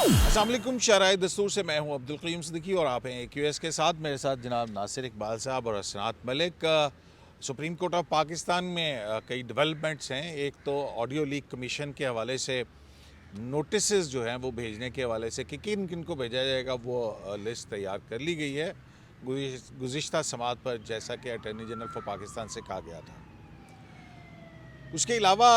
अस्सलाम वालेकुम। शराय दस्तूर से मैं हूं अब्दुल क़य्यूम सिद्दीकी और आप हैं QS के साथ। मेरे साथ जनाब नासिर इकबाल साहब और Asnat Malik. Supreme court of Pakistan में कई डेवलपमेंट्स हैं। एक तो ऑडियो लीक कमीशन के हवाले से नोटिस जो हैं वो भेजने के हवाले से कि किन किन को भेजा जाएगा वो लिस्ट तैयार कर ली गई है गुज़िश्ता समात पर, जैसा कि अटॉर्नी जनरल फॉर पाकिस्तान से कहा गया था। उसके अलावा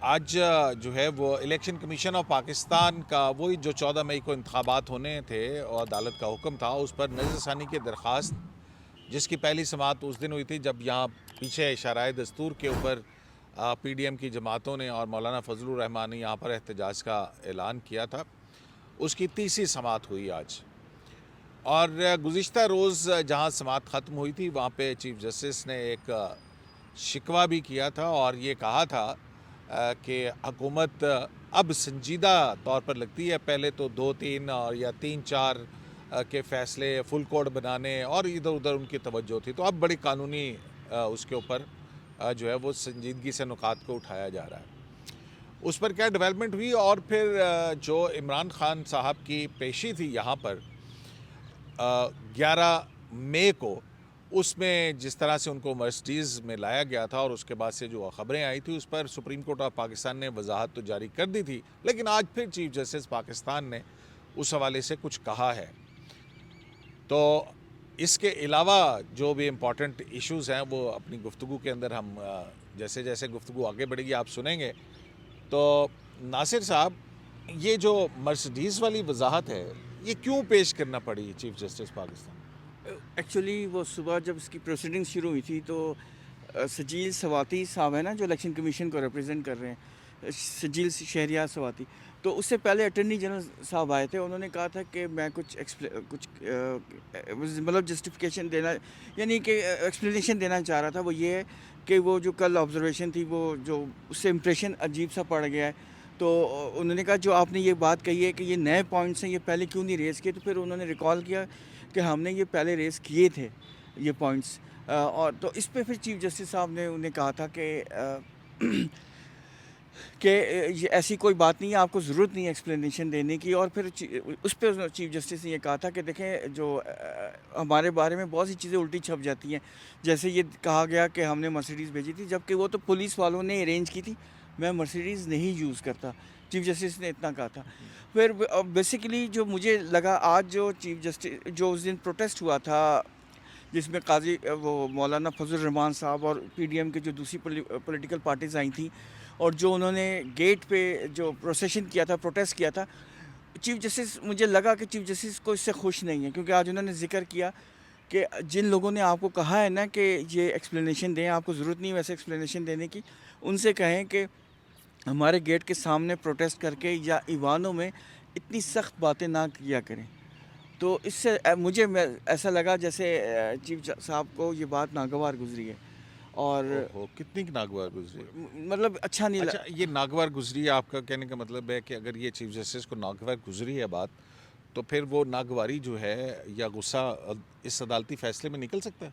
आज जो है वो इलेक्शन कमीशन ऑफ पाकिस्तान का वही जो 14 मई को इंतखाबात होने थे और अदालत का हुक्म था, उस पर नज़रसानी की दरख्वास्त, जिसकी पहली समात उस दिन हुई थी जब यहाँ पीछे शराय दस्तूर के ऊपर PDM की जमातों ने और मौलाना फजलुर रहमान ने यहाँ पर एहतजाज का ऐलान किया था। उसकी तीसरी समात हुई आज। और गुज़िश्ता रोज़ जहाँ समात ख़त्म हुई थी वहाँ पे चीफ जस्टिस ने एक शिकवा भी किया था और ये कहा था कि हुकूमत अब संजीदा तौर पर लगती है। पहले तो 2-3 और या 3-4 के फ़ैसले फुल कोड बनाने और इधर उधर उनकी तवज्जो थी, तो अब बड़ी कानूनी उसके ऊपर जो है वो संजीदगी से नुकात को उठाया जा रहा है। उस पर क्या डेवलपमेंट हुई और फिर जो इमरान खान साहब की पेशी थी यहाँ पर 11 मई को, उसमें जिस तरह से उनको मर्सिडीज़ में लाया गया था और उसके बाद से जो ख़बरें आई थी उस पर सुप्रीम कोर्ट ऑफ पाकिस्तान ने वजाहत तो जारी कर दी थी, लेकिन आज फिर चीफ जस्टिस पाकिस्तान ने उस हवाले से कुछ कहा है। तो इसके अलावा जो भी इम्पॉर्टेंट इश्यूज़ हैं वो अपनी गुफ्तगू के अंदर हम जैसे जैसे गुफ्तगू आगे बढ़ेगी आप सुनेंगे। तो नासिर साहब, ये जो मर्सिडीज़ वाली वजाहत है ये क्यों पेश करना पड़ी चीफ जस्टिस पाकिस्तान? एक्चुअली वो सुबह जब इसकी प्रोसीडिंग्स शुरू हुई थी तो सजील सवाती साहब है ना, जो इलेक्शन कमीशन को रिप्रेजेंट कर रहे हैं, सजील शहरियार सवाती, तो उससे पहले अटॉर्नी जनरल साहब आए थे। उन्होंने कहा था कि मैं कुछ मतलब जस्टिफिकेशन देना, यानी कि एक्सप्लेनेशन देना चाह रहा था। वो ये है कि वो जो कल ऑब्जर्वेशन थी वो जो उससे इम्प्रेशन अजीब सा पड़ गया है। तो उन्होंने कहा जो आपने ये बात कही है कि ये नए पॉइंट्स हैं, ये पहले क्यों नहीं रेज़ किए। तो फिर उन्होंने रिकॉल किया कि हमने ये पहले रेज़ किए थे ये पॉइंट्स। और तो इस पे फिर चीफ जस्टिस साहब ने उन्हें कहा था कि कि ये ऐसी कोई बात नहीं है, आपको ज़रूरत नहीं है एक्सप्लेनेशन देने की। और फिर उस पर चीफ जस्टिस ने ये कहा था कि देखें, जो हमारे बारे में बहुत सी चीज़ें उल्टी छप जाती हैं। जैसे ये कहा गया कि हमने मर्सिडीज़ भेजी थी, जबकि वो तो पुलिस वालों ने अरेंज की थी। मैं मर्सिडीज़ नहीं यूज़ करता, चीफ जस्टिस ने इतना कहा था। फिर बेसिकली जो मुझे लगा, आज जो चीफ जस्टिस जो उस दिन प्रोटेस्ट हुआ था जिसमें काजी वो मौलाना फजल रहमान साहब और PDM के जो दूसरी पॉलिटिकल पार्टीज़ आई थी, और जो उन्होंने गेट पे जो प्रोसेशन किया था, प्रोटेस्ट किया था, चीफ जस्टिस, मुझे लगा कि चीफ जस्टिस को इससे खुश नहीं है। क्योंकि आज उन्होंने जिक्र किया कि जिन लोगों ने आपको कहा है ना कि ये एक्सप्लेनेशन दें, आपको ज़रूरत नहीं है वैसे एक्सप्लेनेशन देने की, उनसे कहें कि हमारे गेट के सामने प्रोटेस्ट करके या ईवानों में इतनी सख्त बातें ना किया करें। तो इससे मुझे ऐसा लगा जैसे चीफ साहब को ये बात नागवार गुजरी है। और ओहो, कितनी नागवार गुजरी? मतलब अच्छा नहीं अच्छा, ये नागवार गुजरी है, आपका कहने का मतलब है कि अगर ये चीफ जस्टिस को नागवार गुजरी है बात, तो फिर वो नागवारी जो है या गुस्सा इस अदालती फैसले में निकल सकता है?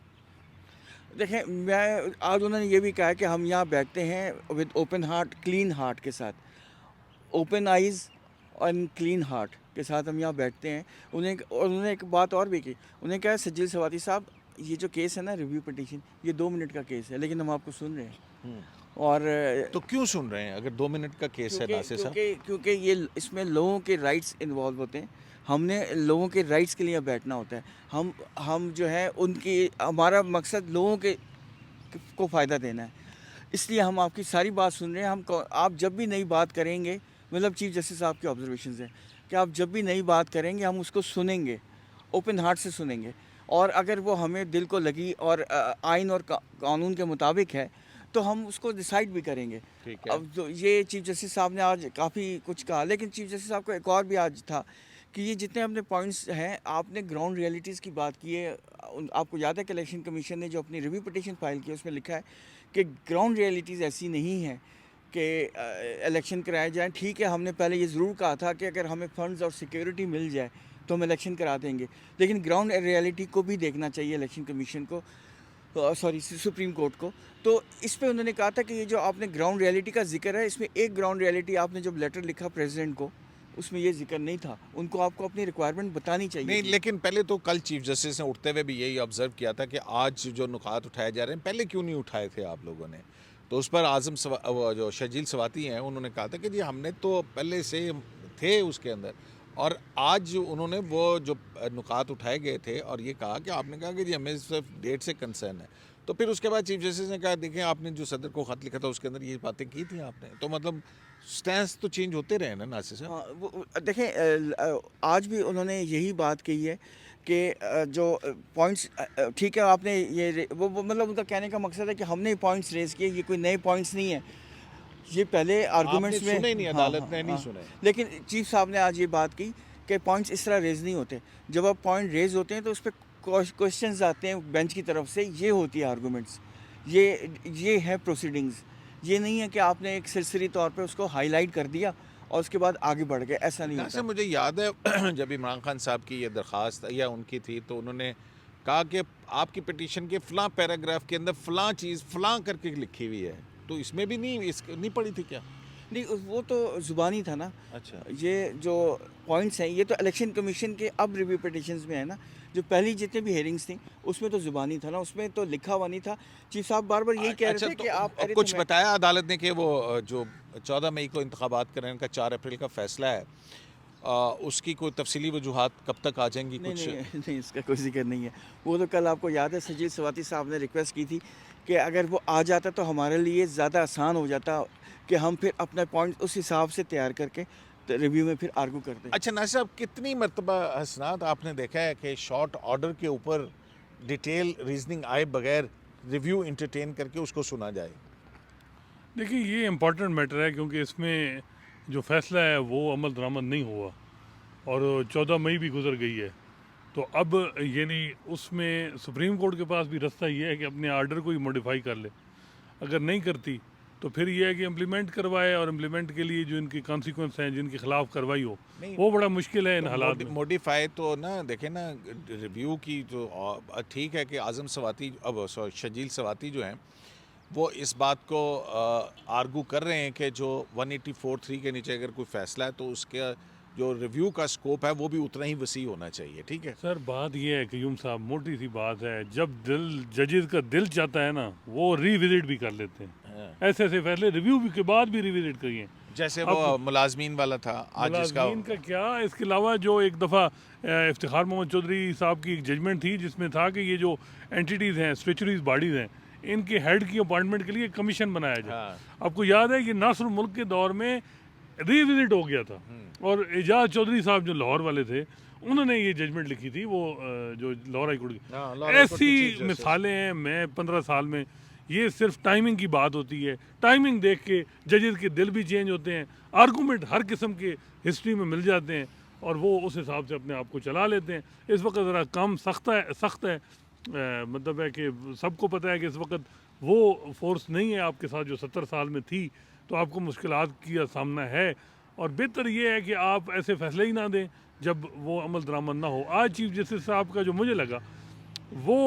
देखें, मैं आज उन्होंने ये भी कहा है कि हम यहाँ बैठते हैं with open heart, clean heart के साथ, ओपन आइज़ और क्लीन हार्ट के साथ हम यहाँ बैठते हैं। उन्होंने एक बात और भी की। उन्हें कहा, सजील सवाती साहब, ये जो केस है ना, रिव्यू पिटीशन, ये 2 मिनट का केस है, लेकिन हम आपको सुन रहे हैं। और तो क्यों सुन रहे हैं अगर 2 मिनट का केस है नासिर साहब? क्योंकि ये इसमें लोगों के राइट्स इन्वॉल्व होते हैं। हमने लोगों के राइट्स के लिए बैठना होता है। हम जो है उनकी, हमारा मकसद लोगों के को फ़ायदा देना है। इसलिए हम आपकी सारी बात सुन रहे हैं। आप जब भी नई बात करेंगे, मतलब चीफ जस्टिस साहब की ऑब्जर्वेशंस हैं कि आप जब भी नई बात करेंगे हम उसको सुनेंगे, ओपन हार्ट से सुनेंगे। और अगर वो हमें दिल को लगी और आइन और कानून के मुताबिक है तो हम उसको डिसाइड भी करेंगे। ठीक है। अब तो ये चीफ जस्टिस साहब ने आज काफ़ी कुछ कहा, लेकिन चीफ जस्टिस साहब को एक और भी आज था कि ये जितने अपने पॉइंट्स हैं, आपने ग्राउंड रियलिटीज़ की बात की है। आपको याद है कि इलेक्शन कमीशन ने जो अपनी रिव्यू पिटीशन फाइल की, उसमें लिखा है कि ग्राउंड रियलिटीज़ ऐसी नहीं है कि इलेक्शन कराए जाएँ। ठीक है, हमने पहले ये ज़रूर कहा था कि अगर हमें फंड्स और सिक्योरिटी मिल जाए तो हम इलेक्शन करा देंगे, लेकिन ग्राउंड रियलिटी को भी देखना चाहिए इलेक्शन कमीशन को, सॉरी सुप्रीम कोर्ट को। तो इस पे उन्होंने कहा था कि ये जो आपने ग्राउंड रियलिटी का जिक्र है, इसमें एक ग्राउंड रियलिटी आपने जब लेटर लिखा प्रेसिडेंट को उसमें ये जिक्र नहीं था। उनको आपको अपनी रिक्वायरमेंट बतानी चाहिए नहीं, थी। लेकिन पहले तो कल चीफ जस्टिस ने उठते हुए भी यही ऑब्जर्व किया था कि आज जो नुकात उठाए जा रहे हैं पहले क्यों नहीं उठाए थे आप लोगों ने। तो उस पर वो जो शजील सवाती हैं उन्होंने कहा था कि जी हमने तो पहले से थे उसके अंदर, और आज उन्होंने वो जो नुकात उठाए गए थे और ये कहा कि आपने कहा कि जी हमें सिर्फ डेट से कंसर्न है। तो फिर उसके बाद चीफ जस्टिस ने कहा देखें आपने जो सदर को ख़त लिखा था उसके अंदर ये बातें की थी आपने, तो मतलब स्टैंस तो चेंज होते रहे ना नासिर साहब। हाँ, देखें, आज भी उन्होंने यही बात कही है कि जो पॉइंट्स ठीक है, आपने मतलब उनका कहने का मकसद है कि हमने पॉइंट्स रेज़ किए, ये कोई नए पॉइंट्स नहीं है। ये पहले आर्गुमेंट्स आपने में सुने नहीं, हाँ, अदालत हाँ, ने नहीं हाँ। सुने। लेकिन चीफ साहब ने आज ये बात की कि पॉइंट्स इस तरह रेज़ नहीं होते। जब आप पॉइंट रेज़ होते हैं तो उस पे क्वेश्चंस आते हैं बेंच की तरफ से, ये होती है आर्गुमेंट्स, ये है प्रोसीडिंग्स। ये नहीं है कि आपने एक सिलसिली तौर पे उसको हाईलाइट कर दिया और उसके बाद आगे बढ़ गए, ऐसा नहीं नासिर होता। मुझे याद है जब इमरान खान साहब की ये दरख्वास्त या उनकी थी तो उन्होंने कहा कि आपकी पिटीशन के फ़लाँ पैराग्राफ के अंदर फ़लाँ चीज़ फ़लाँ करके लिखी हुई है, तो इसमें भी नहीं पड़ी थी क्या? नहीं, वो तो ज़ुबानी था ना। अच्छा। ये जो पॉइंट्स हैं ये तो इलेक्शन कमीशन के अब रिव्यू पिटिशंस में है ना। जो पहली जितने भी हेयरिंग्स थी उसमें तो ज़ुबानी था ना, उसमें तो लिखा हुआ नहीं था। चीफ साहब बार बार यही कह अच्छा, रहे थे तो कि आप कुछ बताया अदालत ने कि वो जो 14 मई को इंतखाबात करने का 4 अप्रैल का फ़ैसला है, उसकी कोई तफसीली वजूहात कब तक आ जाएंगी नहीं कुछ? नहीं नहीं, इसका कोई जिक्र नहीं है। वो तो कल आपको याद है सजीद सवाती साहब ने रिक्वेस्ट की थी कि अगर वो आ जाता तो हमारे लिए ज़्यादा आसान हो जाता कि हम फिर अपने पॉइंट उस हिसाब से तैयार करके तो रिव्यू में फिर आर्गू करते। अच्छा नासिर साहब, कितनी मरतबा हसनात आपने देखा है कि शॉर्ट ऑर्डर के ऊपर डिटेल रीजनिंग आए बगैर रिव्यू इंटरटेन करके उसको सुना जाए? देखिए, ये इम्पॉर्टेंट मैटर है क्योंकि इसमें जो फ़ैसला है वो अमल दरामद नहीं हुआ और 14 मई भी गुजर गई है। तो अब यानी उसमें सुप्रीम कोर्ट के पास भी रास्ता ये है कि अपने आर्डर को ही मॉडिफाई कर ले। अगर नहीं करती तो फिर ये है कि इम्प्लीमेंट करवाए, और इम्प्लीमेंट के लिए जो इनकी कॉन्सिक्वेंस हैं, जिनके खिलाफ कार्रवाई हो, नहीं, वो बड़ा मुश्किल है इन तो हालात में। मॉडिफाई तो ना देखें ना, रिव्यू की जो ठीक है कि आज़म सवाती अब शजील सवाती जो हैं वो इस बात को आर्गू कर रहे हैं कि जो 184(3) के नीचे अगर कोई फ़ैसला है तो उसके जो रिव्यू का स्कोप है वो भी उतना ही वसी होना चाहिए, ठीक है। सर, बात ये है कयूम साहब, मोटी सी बात है, जब जजेस का दिल चाहता है ना वो रिविजिट भी कर लेते हैं। हाँ। ऐसे ऐसे फैसले रिव्यू के बाद भी रिविजिट करिए। जैसे वो मुलाजमीन वाला था आज जिसका मुलाजमीन का क्या, इसके अलावा जो एक दफ़ा इफ्तिखार मोहम्मद चौधरी साहब की एक जजमेंट थी जिसमें था कि ये जो एंटिटीज़ हैं, स्टेचुरीज बॉडीज़ हैं, इनके हेड की अपॉइंटमेंट के लिए कमीशन बनाया जाए। हाँ। आपको याद है कि नासरुल मुल्क के दौर में रिविजिट हो गया था, और एजाज चौधरी साहब जो लाहौर वाले थे उन्होंने ये जजमेंट लिखी थी, वो जो लाहौर हाई कोर्ट की। लाहौर हाई कोर्ट के चीफ ऐसी जस्टिस। मिसालें हैं, मैं 15 साल में, ये सिर्फ टाइमिंग की बात होती है। टाइमिंग देख के जजेस के दिल भी चेंज होते हैं, आर्गूमेंट हर किस्म के हिस्ट्री में मिल जाते हैं और वो उस हिसाब से अपने आप को चला लेते हैं। इस वक्त ज़रा कम सख्त है, मतलब है कि सबको पता है कि इस वक्त वो फोर्स नहीं है आपके साथ जो 70 साल में थी, तो आपको मुश्किलात का सामना है, और बेहतर ये है कि आप ऐसे फैसले ही ना दें जब वो अमल दरामद ना हो। आज चीफ जस्टिस साहब का जो मुझे लगा वो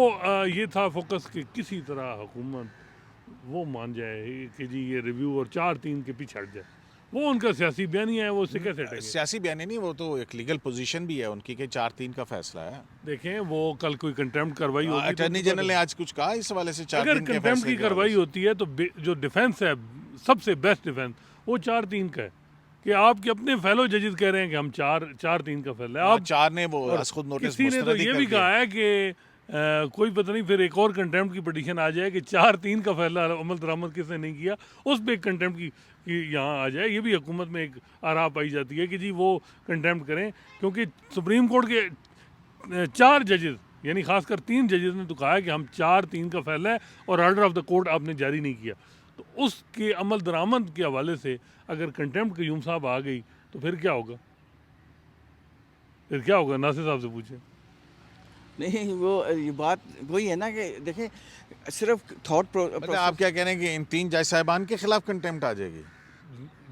ये था फोकस कि किसी तरह हुकूमत वो मान जाए कि जी ये रिव्यू और 4-3 के पीछे हट जाए। वो उनका सियासी बयानी है, वो उससे कैसे हटेंगे। सियासी बयान नहीं, वो तो एक लीगल पोजीशन भी है उनकी कि 4-3 का फैसला है। देखें, वो कल कोई कंटेम्प्ट कार्रवाई होगी तो अटॉर्नी जनरल ने आज कुछ कहा इस हवाले से, 4-3 अगर के कंटेम्प्ट फैसले की के कार्रवाई हवाले होती है तो जो डिफेंस है, सबसे बेस्ट डिफेंस वो 4-3 का है कि आपके अपने फेलो जजेस कह रहे हैं कि हम 4-3 का फैसला है। से। आप 4 ने वो और खुद नोटिस किसी ने तो मुस्तरद ही ये कर भी दिया। कहा है कि कोई पता नहीं फिर एक और कंटेम्प्ट की पिटीशन आ जाए कि 4-3 का फैसला अमल दरामद किसने नहीं किया, उस पर एक कंटेम्प्ट की यहाँ आ जाए। ये भी हुकूमत में एक आरा पाई जाती है कि जी वो कंटेम्प्ट करें, क्योंकि सुप्रीम कोर्ट के 4 जजेस यानी खासकर 3 जजेस ने तो कहा है कि हम 4-3 का फैसला है और ऑर्डर ऑफ द कोर्ट आपने जारी नहीं किया। तो उसके अमल दरामद के हवाले से अगर कंटेम्प्ट कयूम साहब आ गई तो फिर क्या होगा? फिर क्या होगा, नासिर साहब से पूछे। नहीं, वो ये बात वही है ना कि देखें, सिर्फ मतलब आप क्या कह रहे हैं कि इन 3 जज साहिबान के खिलाफ कंटेम्प्ट आ जाएगी?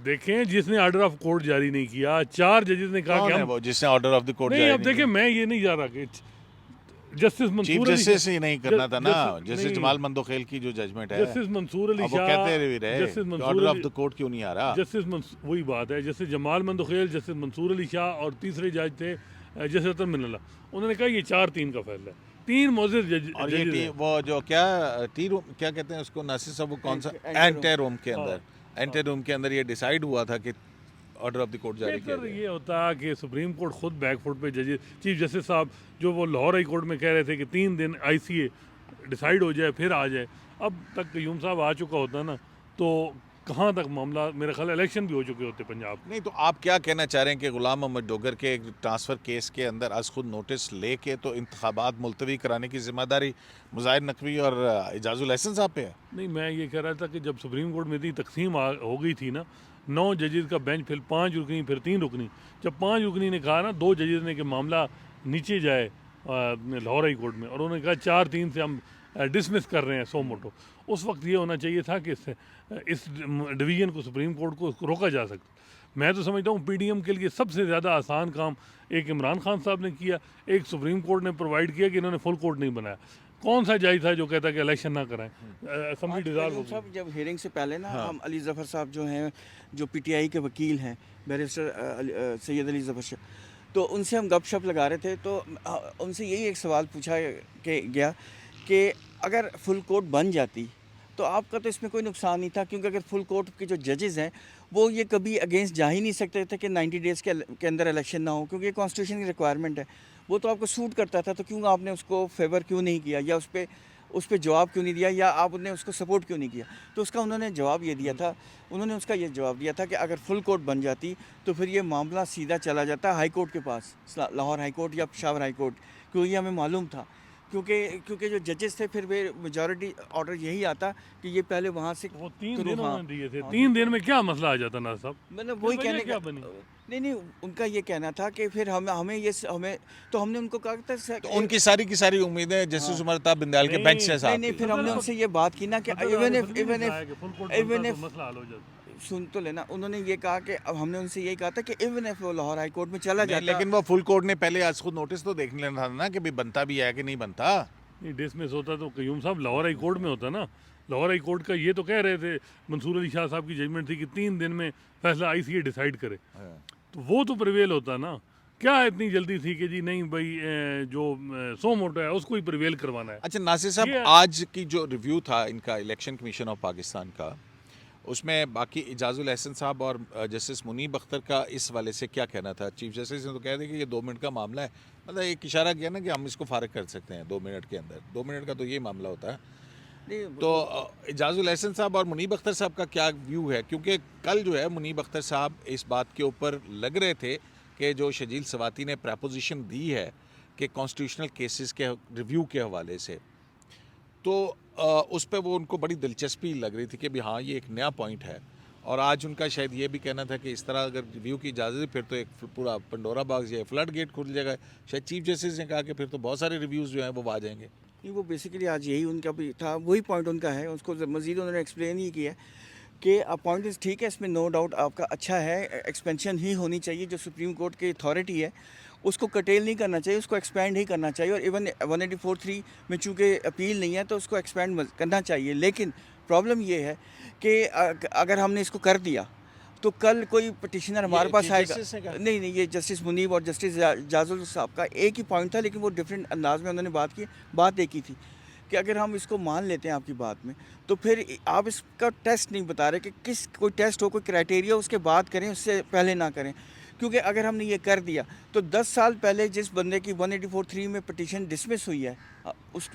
देखें, जिसने ऑर्डर ऑफ कोर्ट जारी नहीं किया, 4 जजेस ने कहा कौन कि है हम वो जिसने ऑर्डर ऑफ द कोर्ट नहीं, जारी अब देखें, मैं ये नहीं जा रहा कि justice chief Mansoor Ali justice ही नहीं करना था ना, जस्टिस नहीं, जमाल मंदोखेल की जो जजमेंट है, जस्टिस मंसूर अली अब वो शाह, कहते भी रहे justice order Mansoor of Ali the court क्यों नहीं आ रहा। वही बात है, जैसे जमाल मंदोखेल, जस्टिस मंसूर अली शाह और तीसरे जज थे जस्टिस अतर मिनल्ला, उन्होंने कहा ये 4-3 का फैसला है, 3 मौजूद और ये जजेस हैं। वो जो क्या टी रूम क्या कहते हैं उसको, नासिर साहब, वो कौन सा एंटे रूम के अंदर, एंटे रूम के अंदर ये डिसाइड हुआ था कि ऑर्डर ऑफ द कोर्ट जारी किया बेहतर जाए। ये होता कि सुप्रीम कोर्ट खुद बैकफुट पे जजेस, चीफ जस्टिस साहब जो वो लाहौर हाई कोर्ट में कह रहे थे कि 3 दिन ICA डिसाइड हो जाए फिर आ जाए, अब तक कयूम साहब आ चुका होता ना तो कहाँ तक मामला, मेरे ख्याल इलेक्शन भी हो चुके होते पंजाब। नहीं तो आप क्या कहना चाह रहे हैं कि गुलाम मोहम्मद डोगर के ट्रांसफ़र केस के अंदर आज खुद नोटिस लेके तो इंतखाबात मुलतवी कराने की जिम्मेदारी मुजाहिर नकवी और एजाजुल एहसन साहब पे है? नहीं, मैं ये कह रहा था कि जब सुप्रीम कोर्ट में इतनी तकसीम हो गई थी ना, 9 जजेस का बेंच, फिर 5 रुकनी, फिर 3 रुकनी, जब 5 रुकनी ने कहा ना 2 जजेस ने कि मामला नीचे जाए लाहौर हाई कोर्ट में, और उन्होंने कहा 4-3 से हम डिसमिस कर रहे हैं सो मोटो, उस वक्त ये होना चाहिए था कि इस डिवीज़न को, सुप्रीम कोर्ट को रोका जा सकता। मैं तो समझता हूँ PDM के लिए सबसे ज़्यादा आसान काम एक इमरान खान साहब ने किया, एक सुप्रीम कोर्ट ने प्रोवाइड किया कि इन्होंने फुल कोर्ट नहीं बनाया। कौन सा जज था जो कहता कि इलेक्शन ना कराएं, असेंबली डिसॉल्व हो गई। साहब जब हियरिंग से पहले ना हम अली जफ़र साहब जो हैं, जो PTI के वकील हैं, बैरिस्टर सैयद अली जफ़र शाह, तो उनसे हम गपशप लगा रहे थे, तो उनसे यही एक सवाल पूछा गया कि अगर फुल कोर्ट बन जाती तो आपका तो इसमें कोई नुकसान नहीं था, क्योंकि अगर फुल कोर्ट के जो जजेस हैं वो ये कभी अगेंस्ट जा ही नहीं सकते थे कि 90 डेज़ के अंदर इलेक्शन ना हो, क्योंकि ये कॉन्स्टिट्यूशन की रिक्वायरमेंट है, वो तो आपको सूट करता था, तो क्यों आपने उसको फेवर क्यों नहीं किया, या उस पर जवाब क्यों नहीं दिया, या आपने उसको सपोर्ट क्यों नहीं किया। तो उसका उन्होंने जवाब ये दिया था, उन्होंने उसका ये जवाब दिया था कि अगर फुल कोर्ट बन जाती तो फिर ये मामला सीधा चला जाता हाई कोर्ट के पास, लाहौर हाई कोर्ट या पेशावर हाई कोर्ट, क्योंकि हमें मालूम था, क्योंकि जो जजेस थे फिर वे मेजॉरिटी ऑर्डर यही आता कि ये पहले वहाँ से वो 3 करो, दिन हाँ, उन्होंने दिए थे, हाँ, 3 दिन में क्या मसला आ जाता ना साहब। मतलब वही वजह कहने क्या का बनी? नहीं, उनका ये कहना था कि फिर हमें तो हमने उनको कहा था तो उनकी सारी की सारी उम्मीदें जस्टिस उमर अताब बिंदाल के बेंच से साथ नहीं, थी। फिर हमने उनसे ये बात की ना कि इवन इफ मसला हल हो जाता। सुन तो लेना, उन्होंने ये कहा कि अब हमने उनसे यही कहा था कि इवन इफ वो लाहौर हाई कोर्ट में चला नहीं, जाता, लेकिन वो फुल कोर्ट ने पहले आज खुद नोटिस तो देख लेना था ना कि भाई बनता भी है कि नहीं बनता। नहीं, डिसमिस होता तो कयूम साहब लाहौर हाई कोर्ट में होता ना। लाहौर हाई कोर्ट का ये तो कह रहे थे, मंसूर अली शाह साहब की जजमेंट थी कि 3 दिन में फैसला ICA डिसाइड करे, तो वो तो प्रिवेल होता ना। क्या इतनी जल्दी थी कि जी नहीं भाई जो सो मोटो है उसको ही प्रिवेल करवाना है। अच्छा नासिर साहब, ये- आज की जो रिव्यू था इनका इलेक्शन कमीशन ऑफ पाकिस्तान का, उसमें बाकी एजाजुल एहसन साहब और जस्टिस मुनीब अख्तर का इस वाले से क्या कहना था? चीफ जस्टिस ने तो कह दिया कि ये 2 मिनट का मामला है, मतलब एक इशारा किया ना कि हम इसको फारिग कर सकते हैं 2 मिनट के अंदर, 2 मिनट का तो ये मामला होता है। नहीं, तो एजाजुल एहसन साहब और मुनीब अख्तर साहब का क्या व्यू है? क्योंकि कल जो है मुनीब अख्तर साहब इस बात के ऊपर लग रहे थे कि जो शजील सवाती ने प्रपोजिशन दी है कि कॉन्स्टिट्यूशनल केसेस के रिव्यू के हवाले से, तो उस पर वो उनको बड़ी दिलचस्पी लग रही थी कि भी हाँ ये एक नया पॉइंट है, और आज उनका शायद ये भी कहना था कि इस तरह अगर रिव्यू की इजाज़त है फिर तो एक पूरा पंडोरा बॉक्स या फ्लड गेट खुल जाएगा। शायद चीफ जस्टिस ने कहा कि फिर तो बहुत सारे रिव्यूज़ जो हैं वो आ जाएंगे। नहीं, वो बेसिकली आज यही उनका भी था, वही पॉइंट उनका है, उसको मज़ीद उन्होंने एक्सप्लेन ही किया कि पॉइंट ठीक है, इसमें नो डाउट आपका अच्छा है, एक्सपेंशन ही होनी चाहिए, जो सुप्रीम कोर्ट की अथॉरिटी है उसको कटेल नहीं करना चाहिए, उसको एक्सपैंड ही करना चाहिए, और इवन 184(3) में चूँकि अपील नहीं है तो उसको एक्सपैंड करना चाहिए। लेकिन प्रॉब्लम ये है कि अगर हमने इसको कर दिया तो कल कोई पटिशनर हमारे पास चीफ आएगा, जस्टिस ने कहा? नहीं, ये जस्टिस मुनीब और जस्टिस जाजुल साहब का एक ही पॉइंट था, लेकिन वो डिफरेंट अंदाज में उन्होंने बात एक ही थी कि अगर हम इसको मान लेते हैं आपकी बात में, तो फिर आप इसका टेस्ट नहीं बता रहे कि कोई टेस्ट हो, कोई क्राइटेरिया उसके बाद करें, उससे पहले ना करें। क्योंकि अगर हमने ये कर दिया तो 10 साल पहले जिस बंदे की 184(3) में पटिशन डिसमिस हुई है,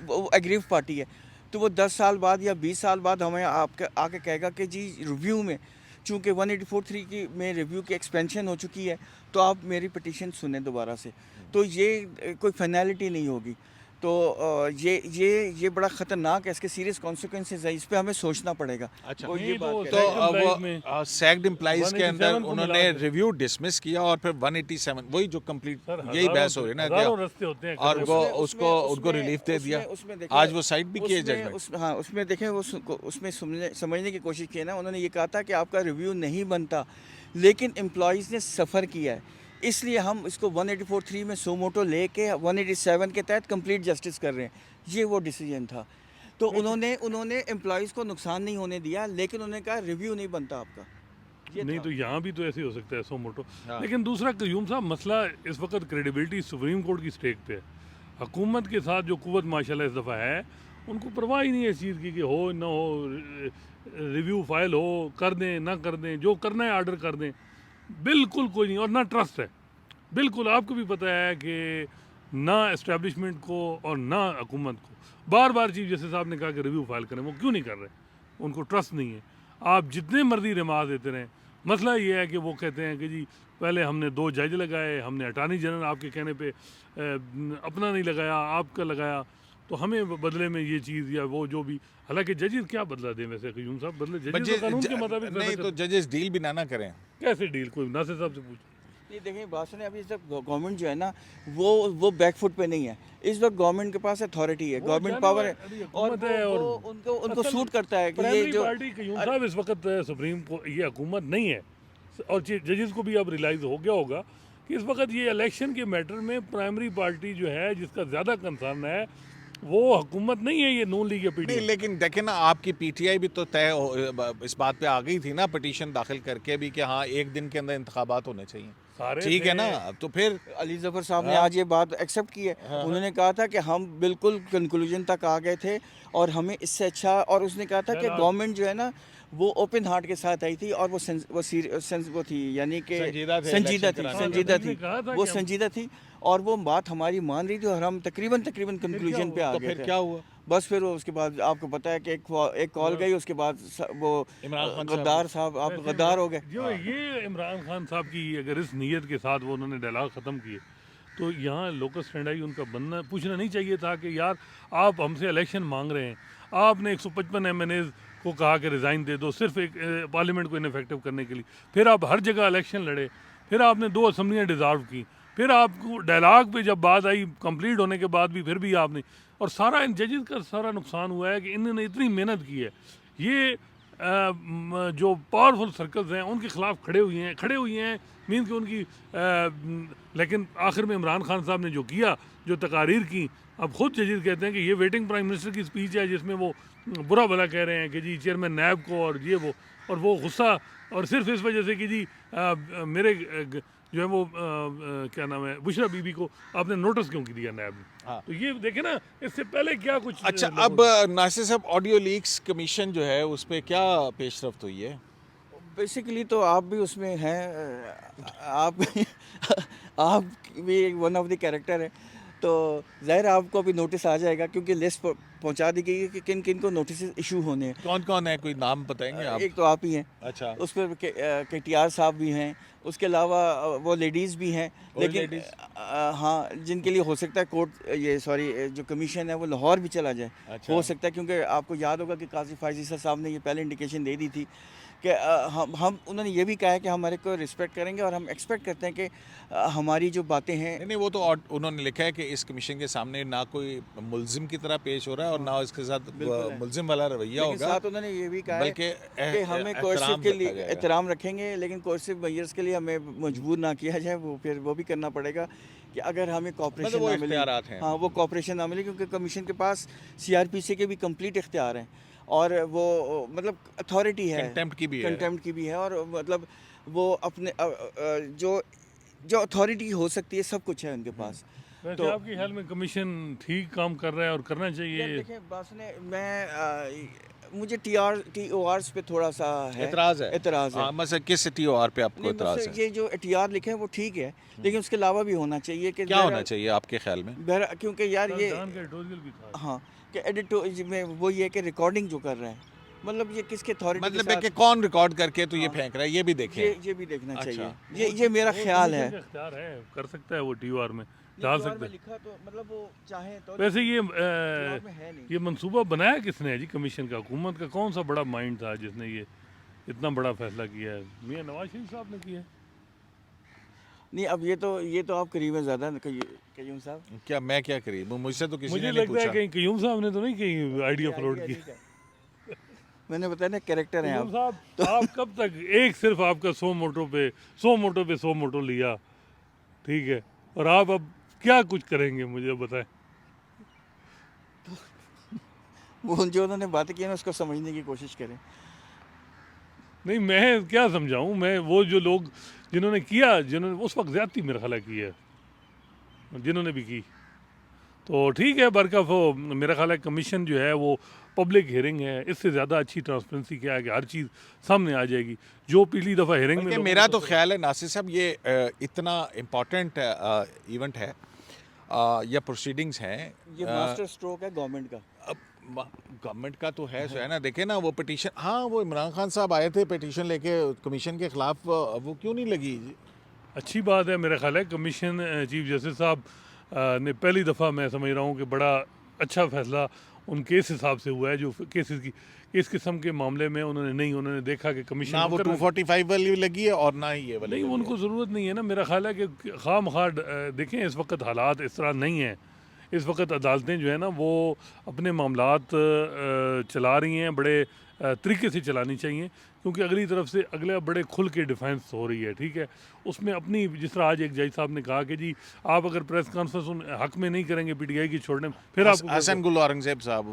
वो एग्रीव पार्टी है, तो वो 10 साल बाद या 20 साल बाद हमें आके कहेगा कि जी रिव्यू में चूँकि 184(3) की में रिव्यू की एक्सपेंशन हो चुकी है, तो आप मेरी पटिशन सुने दोबारा से, तो ये कोई फाइनलिटी नहीं होगी। तो ये बड़ा ख़तरनाक है, इसके सीरियस कॉन्सिक्वेंसेस है, इस पे हमें सोचना पड़ेगा। अच्छा, वो नहीं, ये बात तो कह तो रहे हैं। वो सैक्ड एम्प्लॉइज के अंदर 187 को उन्होंने मिला के। रिव्यू डिसमिस किया और फिर 187 वही जो कंप्लीट सर, यही बहस हो रही है ना हज़ारों कि रास्ते होते हैं और करने वो के। उसको उनको रिलीफ दे दिया। आज वो साइड भी किए जजमेंट। हाँ, उसमें देखें उसमें समझने की कोशिश की ना, उन्होंने ये कहा था कि आपका रिव्यू नहीं बनता, लेकिन एम्प्लॉइज़ ने सफ़र किया है, इसलिए हम इसको 184(3) में सो मोटो लेके 187 के तहत कंप्लीट जस्टिस कर रहे हैं। ये वो डिसीजन था। तो उन्होंने एम्प्लॉयज़ को नुकसान नहीं होने दिया, लेकिन उन्होंने कहा रिव्यू नहीं बनता आपका। ये नहीं था। तो यहाँ भी तो ऐसे ही हो सकता है सो मोटो। हाँ। लेकिन दूसरा क्यूम साहब मसला इस वक्त क्रेडिबिलिटी सुप्रीम कोर्ट की स्टेक पे है। हुकूमत के साथ जो कुव्वत माशाल्लाह इस दफ़ा है, उनको परवाह ही नहीं है इस चीज़ की कि हो ना हो, रिव्यू फाइल हो, कर दें ना कर दें, जो करना है आर्डर कर दें, बिल्कुल कोई नहीं। और ना ट्रस्ट है, बिल्कुल आपको भी पता है कि ना इस्टेब्लिशमेंट को और ना हुकूमत को। बार बार चीफ जस्टिस साहब ने कहा कि रिव्यू फाइल करें, वो क्यों नहीं कर रहे? उनको ट्रस्ट नहीं है। आप जितने मर्जी रिमाज देते रहें, मसला ये है कि वो कहते हैं कि जी पहले हमने 2 जज लगाए, हमने अटार्नी जनरल आपके कहने पे अपना नहीं लगाया, आपका लगाया, तो हमें बदले में ये चीज़ या वो जो भी। हालांकि जजेस क्या बदला दें वैसे क्यूम साहब, बदले जजेस कानून के मुताबिक नहीं तो जजेस डील भी ना करें। कैसे डील? कोई नासिर साहब से पूछ। नहीं देखिए, बात सुने, अभी तक गवर्नमेंट जो है ना वो बैकफुट पे नहीं है। इस वक्त गवर्नमेंट के पास अथॉरिटी है, गवर्नमेंट पावर है, और उनको सूट करता है कि ये जो पार्टी क्यूम साहब इस वक्त सुप्रीम को ये हुकूमत नहीं है। और जजेस को भी अब रियलाइज हो गया होगा कि इस वक्त ये इलेक्शन के मैटर में प्राइमरी पार्टी जो है जिसका ज़्यादा कंसर्न है वो हुकूमत नहीं है, ये नून लीग या नहीं, पीडीएम। लेकिन देखें ना, आपकी पीटीआई भी तो इस बात पे आ गई थी ना, पिटीशन दाखिल करके भी कि हाँ 1 दिन के अंदर इंतखाबात होने चाहिए। सारे ठीक है थे। ना, तो फिर अली जफर साहब ने आज ये बात एक्सेप्ट की है। उन्होंने कहा था कि हम बिल्कुल कंक्लूजन तक आ गए थे और हमें इससे अच्छा, और उसने कहा था कि गवर्नमेंट जो है ना वो ओपन हार्ट के साथ आई थी, और वो थी, यानी कि संजीदा थे, संजीदा इलेक्शन थी, कराने संजीदा में। थी, कहा था वो कि हम- संजीदा थी, और वो बात हमारी मान रही थी, और हम तकरीबन कंक्लूजन पे आ तो गए फिर थे। क्या हुआ? बस फिर वो उसके बाद आपको पता है कि एक कॉल गई, उसके बाद वो इमरान खान साहब गद्दार साहब, आप वैसे गद्दार हो गए। जो ये इमरान खान साहब की अगर इस नीयत के साथ वो उन्होंने डायलॉग ख़त्म किए, तो यहाँ लोकल स्टैंडाई उनका बनना पूछना नहीं चाहिए था कि यार आप हमसे इलेक्शन मांग रहे हैं, आपने 155 MNAs को कहा कि रिज़ाइन दे दो सिर्फ एक पार्लियामेंट को इनफेक्टिव करने के लिए, फिर आप हर जगह इलेक्शन लड़े, फिर आपने 2 असम्बलियाँ डिज़ॉल्व की, फिर आपको डायलॉग पे जब बात आई कंप्लीट होने के बाद भी फिर भी आपने, और सारा इन जजेस का सारा नुकसान हुआ है कि इन्होंने इतनी मेहनत की है, ये जो पावरफुल सर्कल्स हैं उनके खिलाफ खड़े हुए हैं मीन कि उनकी लेकिन आखिर में इमरान खान साहब ने जो किया, जो तकारीर की, अब खुद जजेस कहते हैं कि ये वेटिंग प्राइम मिनिस्टर की स्पीच है जिसमें वो बुरा भला कह रहे हैं कि जी चेयरमैन नैब को और ये वो, और वो गुस्सा, और सिर्फ इस वजह से कि जी मेरे जो है वो क्या नाम है बुशरा बीबी को आपने नोटिस क्यों दिया नैब ने। हाँ। तो ये देखे ना, इससे पहले क्या कुछ अच्छा, अब नासिर साहब, ऑडियो लीक्स कमीशन जो है उस पर क्या पेशरफ्त हुई है? बेसिकली तो आप भी उसमें हैं, आप आप भी वन ऑफ द कैरेक्टर है, तो ज़ाहिर है आपको अभी नोटिस आ जाएगा, क्योंकि लिस्ट पहुंचा दी गई है कि किन किन को नोटिस इशू होने हैं। कौन कौन है, कोई नाम बताएंगे आप? एक तो आप ही हैं, अच्छा, उस पर KTR साहब भी हैं, उसके अलावा वो लेडीज़ भी हैं, और लेकिन ladies? हाँ, जिनके लिए हो सकता है कोर्ट ये सॉरी जो कमीशन है वो लाहौर भी चला जाए। अच्छा। हो सकता है, क्योंकि आपको याद होगा कि काजी फायजी साहब ने ये पहले इंडिकेशन दे दी थी कि हम उन्होंने ये भी कहा है कि हमारे को रिस्पेक्ट करेंगे, और हम एक्सपेक्ट करते हैं कि हमारी जो बातें हैं। नहीं, वो तो उन्होंने लिखा है कि इस कमीशन के सामने ना कोई मुल्जिम की तरह पेश हो रहा है और ना इसके साथ बिल्कुल है। मुल्जिम वाला रवैया लेकिन होगा, साथ उन्होंने ये भी कहा है बल्कि कि हमें एहतराम कोर्सिव के लिए रखा जाएगा। एहतराम रखेंगे, लेकिन कोर्सिव मेजर्स के लिए हमें मजबूर ना किया जाए, वो फिर वो भी करना पड़ेगा कि अगर हमें कॉपरेशन मतलब वो ना मिले, इख्तियारात हैं। हाँ वो कॉपरेशन ना मिले, क्योंकि कमीशन के पास CRPC के भी कंप्लीट इख्तियार हैं, और वो मतलब अथॉरिटी है, कंटेम्प्ट की भी है। कंटेम्प्ट की भी है, और मतलब वो अपने जो अथॉरिटी हो सकती है सब कुछ है उनके पास। वैसे तो- आपके ख्याल में कमीशन ठीक काम कर रहा है और करना यार चाहिए? देखिए बात ने मुझे TORs पे थोड़ा सा है एतराज़ है। एतराज़ है। हाँ, मतलब किस TOR पे आपको नहीं, एतराज़ मुझसे है? ये जो TR लिखे हैं वो ठीक है, लेकिन उसके अलावा भी होना चाहिए कि क्या होना चाहिए आपके ख्याल में? क्योंकि यार ये जान का एडिटोरियल भी था। हाँ कि एडिटोरियल में वो ये कि रिकॉर्डिंग जो कर रहा है, मतलब ये किसके अथॉरिटी मतलब है कि कौन रिकॉर्ड करके तो ये फेंक रहा है, ये भी देखें। ये भी देखना अच्छा। चाहिए। ये मेरा ख्याल है। इख्तियार है, कर सकता है वो TOR में डाल TR में सकते हैं। लिखा तो मतलब वो चाहे तो वैसे ये TR में है नहीं। ये मंसूबा बनाया किसने है जी कमीशन का? हुकूमत का कौन सा बड़ा माइंड था जिसने ये इतना बड़ा फैसला किया है? मियां नवाज शरीफ साहब ने किया है? नहीं, अब ये तो आप करीब है ज़्यादा कयूम साहब। क्या मैं क्या करी, मुझसे तो किसी मुझे ने नहीं लगता है पूछा। कहीं कयूम साहब ने तो नहीं कहीं आइडिया फ्लोट किया। मैंने बताया ना कैरेक्टर हैं कयूम आप। साहब आप कब तक एक सिर्फ आपका 100 मोटो पे 100 मोटो लिया, ठीक है, और आप अब क्या कुछ करेंगे मुझे बताएं। वो जो उन्होंने बातें की ना उसको समझने की कोशिश करें। नहीं, मैं क्या समझाऊं, मैं वो जो लोग जिन्होंने किया, जिन्होंने उस वक्त ज़्यादती मेरा ख्याल है की है, जिन्होंने भी की, तो ठीक है बरकफ हो। मेरा ख्याल है कमीशन जो है वो पब्लिक हियरिंग है, इससे ज़्यादा अच्छी ट्रांसपेरेंसी क्या है कि हर चीज़ सामने आ जाएगी। जो पिछली दफ़ा हियरिंग में बल्कि लोगों मेरा ने तो ख्याल है नासिर साहब ये इतना इम्पोर्टेंट इवेंट है या प्रोसीडिंग्स हैं ये मास्टर स्ट्रोक है गवर्नमेंट का। गवर्नमेंट का तो है सो है ना। देखे ना वो पिटीशन, हाँ वो इमरान खान साहब आए थे पिटीशन लेके कमीशन के खिलाफ, वो क्यों नहीं लगी? अच्छी बात है। मेरा ख्याल है कमीशन चीफ जस्टिस साहब ने पहली दफ़ा, मैं समझ रहा हूँ कि बड़ा अच्छा फैसला उन केस हिसाब से हुआ है जो केसेस की इस किस्म के मामले में उन्होंने देखा कि कमीशन ना वो 245 वाली लगी है और ना ही ये वाली नहीं, लगी उनको ज़रूरत नहीं है ना। मेरा ख्याल है कि खाम खाड देखें, इस वक्त हालात इस तरह नहीं हैं। इस वक्त अदालतें जो है ना वो अपने मामलात चला रही हैं, बड़े तरीके से चलानी चाहिए, क्योंकि अगली तरफ से अगले बड़े खुल के डिफेंस हो रही है। ठीक है, उसमें अपनी, जिस तरह आज एक जज साहब ने कहा कि जी आप अगर प्रेस कॉन्फ्रेंस उन हक में नहीं करेंगे पीटीआई की छोड़ने में, फिर है। आपको हसन गुल औरंगजेब साहब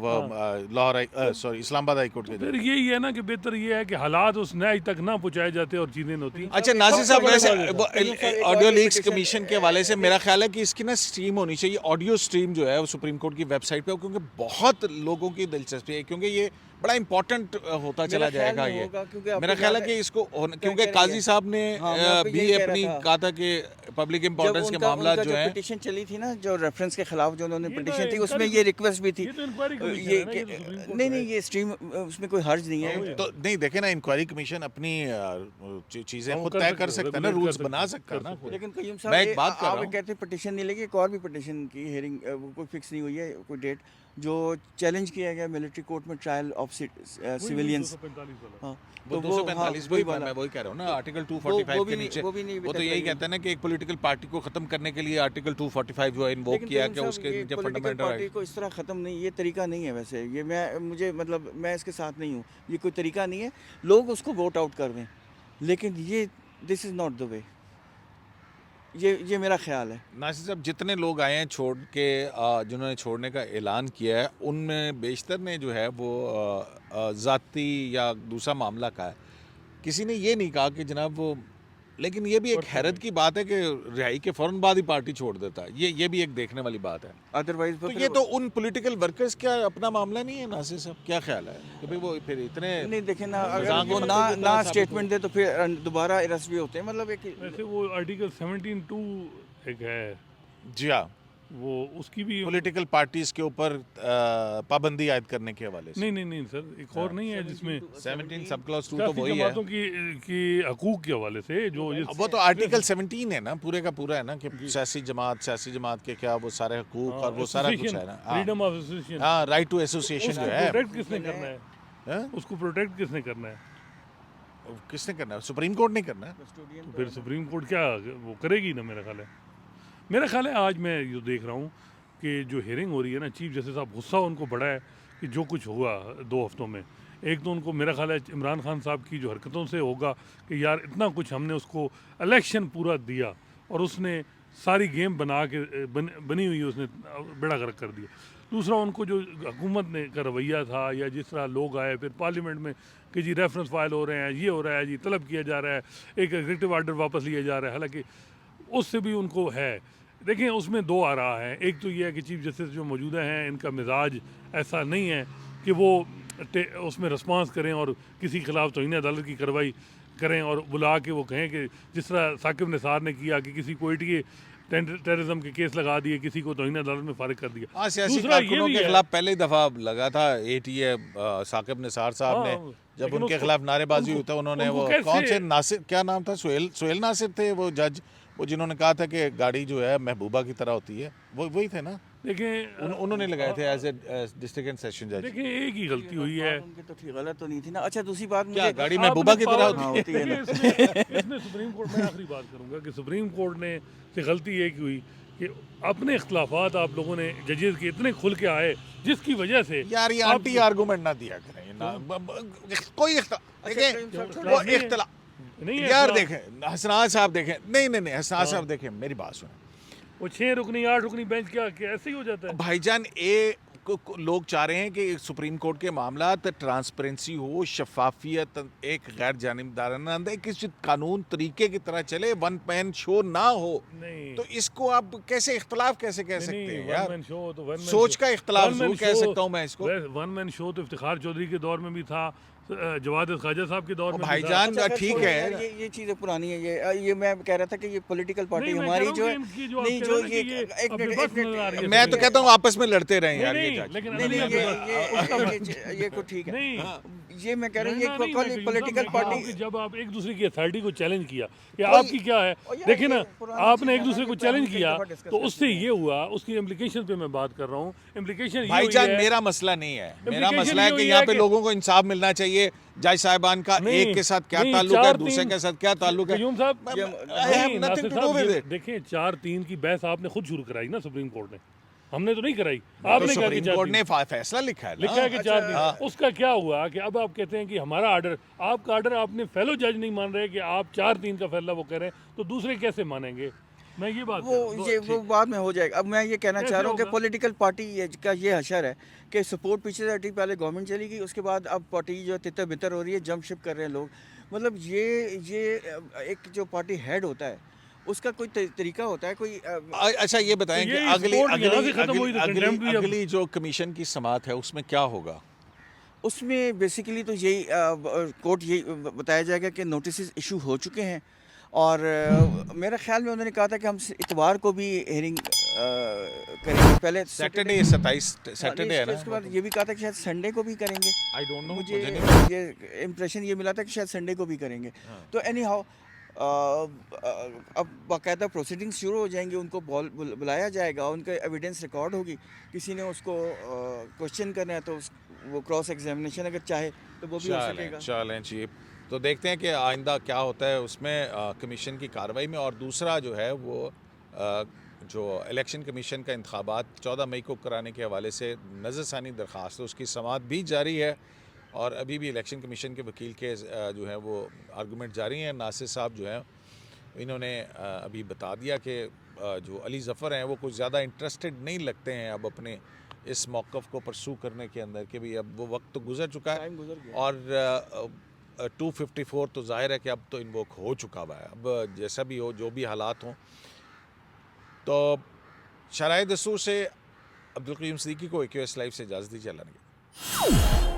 Lahore sorry Islamabad high court के फिर यही है ना कि बेहतर ये है कि हालात उस न्याय तक ना पहुँचाए जाते और चीज़ें होती। अच्छा नासिर साहब, वैसे एक ऑडियो और लीक्स petition- कमीशन के हवाले से मेरा ख्याल है कि इसकी ना स्ट्रीम होनी चाहिए, ऑडियो स्ट्रीम जो है वो सुप्रीम कोर्ट की वेबसाइट पे, क्योंकि बहुत लोगों की दिलचस्पी है, क्योंकि ये बड़ा इंपॉर्टेंट होता चला मेरा ख्याल जाएगा नहीं ये। होगा, क्योंकि आपको मेरा ख्याल है याद कि है- इसको क्योंकि कह रही काजी है। साहब ने हाँ, मैं आपको भी यही कह अपनी रहा था। कहा था कि पब्लिक जब इंपॉर्टेंस के उनका मामला उनका जो जो है पिटीशन चली थी ना, जो रेफरेंस के खिलाफ जो उन्होंने ये तो पिटीशन थी, इंक्वायरी- उसमें ये रिक्वेस्ट भी थी। ये तो इंक्वायरी कमीशन ये है ना, ये कि- तो सुप्रीम कोर्ट नहीं है। नहीं, ये स्ट्रीम उसमें कोई हर्ज नहीं है। तो नहीं देखे ना, इंक्वायरी कमीशन अपनी चीजें हाँ, वो खुद कर तय सकते कर हैं, सकता है ना, रेगुलेट रूल्स कर बना सकते सकता है हैं, ना कर खुद। लेकिन कयूम मैं साहब एक बात कर रहा आप हूँ। कहते हैं पिटीशन नहीं लगी, एक और भी पिटीशन की हेयरिंग कोई फिक्स नहीं हुई है, कोई डेट जो चैलेंज किया गया मिलिट्री कोर्ट में ट्रायल ऑफ सिविलियंस। 245 वाला। हाँ, वो तो 245 वही वही मैं वही कह रहा हूँ ना, आर्टिकल 245 के नीचे वो भी नहीं वो तो तक यही लगी। कहता है ना कि एक पॉलिटिकल पार्टी को खत्म करने के लिए आर्टिकल 245 जो है इन्वोक लेकिन किया कयूम कि साहब, उसके ये नीचे पॉलिटिकल फंडामेंटल पार्टी राइट। को इस तरह ख़त्म नहीं, ये तरीका नहीं है वैसे। ये मुझे मतलब मैं इसके साथ नहीं हूँ, ये कोई तरीका नहीं है। लोग उसको वोट आउट कर दें, लेकिन ये this is not the way. ये मेरा ख्याल है। नासिर साहब, जितने लोग आए हैं छोड़ के, जिन्होंने छोड़ने का ऐलान किया है, उनमें बेशतर ने जो है वो ज़ाती या दूसरा मामला का है। किसी ने ये नहीं कहा कि जनाब वो, लेकिन ये भी एक हैरत की बात है कि रिहाई के फ़ौरन बाद ही पार्टी छोड़ देता है। ये भी एक देखने वाली बात है। अदरवाइज तो ये तो उन पॉलिटिकल वर्कर्स का अपना मामला नहीं है नासिर साहब, क्या ख्याल है कि भाई वो फिर इतने नहीं देखे ना, अगर मजाक वो के ना मतलब ये ना तरह साबित स्टेटमेंट दे तो फिर दोबारा अरेस्ट भी होते हैं। मतलब एक वैसे वो आर्टिकल 17(2) एक है, जी हाँ, वो उसकी भी पॉलिटिकल पार्टीज के ऊपर पाबंदी आयद करने के हवाले से नहीं सर, एक और नहीं है जिसमें 17 सब क्लॉज 2 तो सियासी वही है। जमातों की हकूक के हवाले से जो वो तो आर्टिकल 17 है ना, पूरे का पूरा है ना, कि सियासी जमात के क्या वो सारे हकूक और वो सारा कुछ है ना। फ्रीडम ऑफ एसोसिएशन, हाँ, राइट टू एसोसिएशन जो है, प्रोटेक्ट किसने करना है? हाँ? उसको प्रोटेक्ट किसने करना है? किसने करना है? सुप्रीम कोर्ट ने करना है। तो फिर सुप्रीम कोर्ट क्या वो करेगी ना? मेरा ख्याल है आज मैं जो देख रहा हूँ कि जो हियरिंग हो रही है ना, चीफ जस्टिस साहब गुस्सा उनको बड़ा है कि जो कुछ हुआ 2 हफ्तों में। एक तो उनको, मेरा ख्याल है इमरान खान साहब की जो हरकतों से होगा कि यार इतना कुछ हमने उसको इलेक्शन पूरा दिया और उसने सारी गेम बना के बनी हुई उसने बेड़ा गर्क कर दिया। दूसरा, उनको जो हुकूमत ने का रवैया था या जिस तरह लोग आए फिर पार्लियामेंट में कि जी रेफरेंस फाइल हो रहे हैं, ये हो रहा है जी, तलब किया जा रहा है, एक एग्जीक्यूटिव ऑर्डर वापस लिया जा रहा है, हालांकि उससे भी उनको है। देखें, उसमें 2 आ रहा है। एक तो ये है कि चीफ जस्टिस जो मौजूदा हैं इनका मिजाज ऐसा नहीं है कि वो उसमें रिस्पांस करें और किसी खिलाफ तौहीन अदालत की कार्रवाई करें और बुला के वो कहें कि जिस तरह साकिब निसार ने किया कि किसी को एटीए टेररिज्म के केस लगा दिए, किसी को तौहीन अदालत में फारिग कर दिया। हाँ, सियासी दूसरा ये कारकुनों भी के है- खिलाफ पहले दफा लगा था एटीए साकिब निसार साहब ने, हाँ, जब लेकिन उनके उसको- खिलाफ नारेबाजी हुई उनको- था, उन्होंने उनको वो कैसे- कौन से नासिर, क्या नाम था, सोहेल नासिर थे वो जज, वो जिन्होंने कहा था कि गाड़ी जो है महबूबा की तरह होती है, वो वही थे ना, देखें उन्होंने लगाए थे as a district and session जज। देखें, एक ही गलती हुई है। उनकी तो ठीक, गलत तो नहीं थी ना। अच्छा, दूसरी बात क्या मुझे गाड़ी आपने महबूबा की तरह पावर- हाँ, होती होती है ना। इसमें सुप्रीम कोर्ट में आखिरी बात करूंगा कि सुप्रीम कोर्ट ने से गलती ये की हुई कि अपने इख्तलाफात आप लोगों ने जजेस के इतने खुल के आए, जिसकी वजह से यार ये आप- एंटी आर्गूमेंट ना दिया करें ना, कोई अच्छा, देखिए वो इख्तलाफ नहीं है यार ऐसा। देखें हसनात साहब देखें, नहीं नहीं नहीं हसनात साहब देखें मेरी बात सुने वो 6 रुकनी 8 रुकनी बेंच क्या ऐसे ही हो जाता है। भाईजान लोग चाह रहे हैं कि सुप्रीम कोर्ट के मामला ट्रांसपेरेंसी हो, शफाफियत, एक गैर जानिबदाराना अंदर किसी कानून तरीके की तरह चले, वन मैन शो ना हो। नहीं तो इसको आप कैसे इख्तलाफ कैसे कह सकते हैं वन यार? मैन शो तो वन मैन सोच शो- का इख्तलाफ वन मैन जरूर कह शो- सकता हूं मैं इसको। वन मैन शो तो इफ्तिखार चौधरी के दौर में भी था, जवाद ख्वाजा साहब के दौर में भी था। भाईजान अच्छा, ठीक छोड़ो है यार, ये चीज़ें पुरानी है। ये मैं कह रहा था कि ये पॉलिटिकल पार्टी नहीं, मैं हमारी कह जो रहा है हूँ कि इनकी जो आप नहीं कह जो रहे हैं ये कि ये एक अपने मिनट बस एक मिनट नजर आ रही है। मैं तो कहता हूँ आपस में लड़ते रहें यार, नहीं, ये जाके। लेकिन नहीं नहीं अदलिया ये के ये बाद- ये को ठीक है। नहीं ये मैं कह रहा हूँ लड़ना ये नहीं, मैं कह- पॉलिटिकल मैं कह रहा हूँ पार्टी कि जब आप एक दूसरे की अथॉरिटी को चैलेंज किया कि कोई- आपकी क्या है, और यार देखिए ये ना पुरानी आपने चीज़ एक है दूसरे ना को कि चैलेंज हम कई किया दफ़ा discuss तो कर उससे चुके हैं। ये हुआ, उसकी इम्प्लीकेशन पे मैं बात कर रहा हूँ। इम्प्लीकेशन ये भाईजान हुई है- मेरा मसला नहीं है, मेरा Implication मसला है ये कि हुई यहाँ है पे कि- लोगों को इंसाफ मिलना चाहिए। जज साहिबान का नहीं, एक के साथ क्या नहीं, ताल्लुक है, 4-3 दूसरे के साथ क्या ताल्लुक है, कयूम साहब ये- I have नहीं, nothing नासिर to do साहब, with ये it। देखिए 4-3 की बहस आपने खुद शुरू कराई ना सुप्रीम कोर्ट ने, हमने तो नहीं कराई। तो आपने कहा कि सुप्रीम कोर्ट 4-3 ने फैसला लिखा है ना। लिखा है कि 4 दिन। हाँ। उसका क्या हुआ कि अब आप कहते हैं कि हमारा आर्डर, आपका आर्डर आपने फेलो जज नहीं मान रहे कि आप 4-3 का फैसला वो कह रहे हैं, तो दूसरे कैसे मानेंगे? मैं ये बात वो कर रहा हूँ। वो बाद में हो जाएगा। अब मैं ये कहना कैसे चाह रहा हूँ कि होगा? पॉलिटिकल पार्टी का ये हशर है कि सपोर्ट पीछे से हटी, पहले गवर्नमेंट चली गई, उसके बाद अब पार्टी जो तितर बितर हो रही है, जंप शिप कर रहे हैं लोग। मतलब ये एक जो पार्टी हेड होता है उसका कोई तरीका होता है कोई अच्छा ये बताएं तो कि ये अगली sport यहाँ से अगली खत्म हुई अगली तो अगली contempt भी अब- अगली जो कमीशन की समात है उसमें क्या होगा? उसमें बेसिकली तो यही कोर्ट यही बताया जाएगा कि नोटिस इशू हो चुके हैं और मेरे ख्याल में उन्होंने कहा था कि हम इतवार को भी हेयरिंग करेंगे। पहले सैटरडे 27 हाँ, सैटरडे नहीं, है ना? उसके बाद ये भी कहा था कि शायद संडे को भी करेंगे। आई डोंट नो, मुझे मुझे नहीं ये इम्प्रेशन ये मिला था कि शायद संडे को भी करेंगे। तो एनी हाउ अब बाकायदा प्रोसीडिंग्स शुरू हो जाएंगी, उनको बुलाया जाएगा, उनका एविडेंस रिकॉर्ड होगी, किसी ने उसको क्वेश्चन करना है तो वो क्रॉस एग्जामिनेशन अगर चाहे तो वो भी हो सकेगा। चलें जी, तो देखते हैं कि आइंदा क्या होता है उसमें कमीशन की कार्रवाई में। और दूसरा जो है वो जो इलेक्शन कमीशन का इंतखाबात 14 मई को कराने के हवाले से नज़रसानी दरख्वास्त है, उसकी समात भी जारी है और अभी भी इलेक्शन कमीशन के वकील के जो है वो आर्गूमेंट जारी हैं। नासिर साहब जो हैं इन्होंने अभी बता दिया कि जो अली ज़फ़र हैं वो कुछ ज़्यादा इंटरेस्टेड नहीं लगते हैं अब अपने इस मौक़िफ़ को परसू करने के अंदर, कि भाई अब वो वक्त तो गुजर चुका है टाइम गुजर गया। और 254 तो जाहिर है कि अब तो इन्वोक हो चुका हुआ है। अब जैसा भी हो, जो भी हालात हों, तो शराय दस्तूर से अब्दुल क़य्यूम सिद्दीकी को AQS लाइव से इजाज़त दीजिए। अल्लाह ने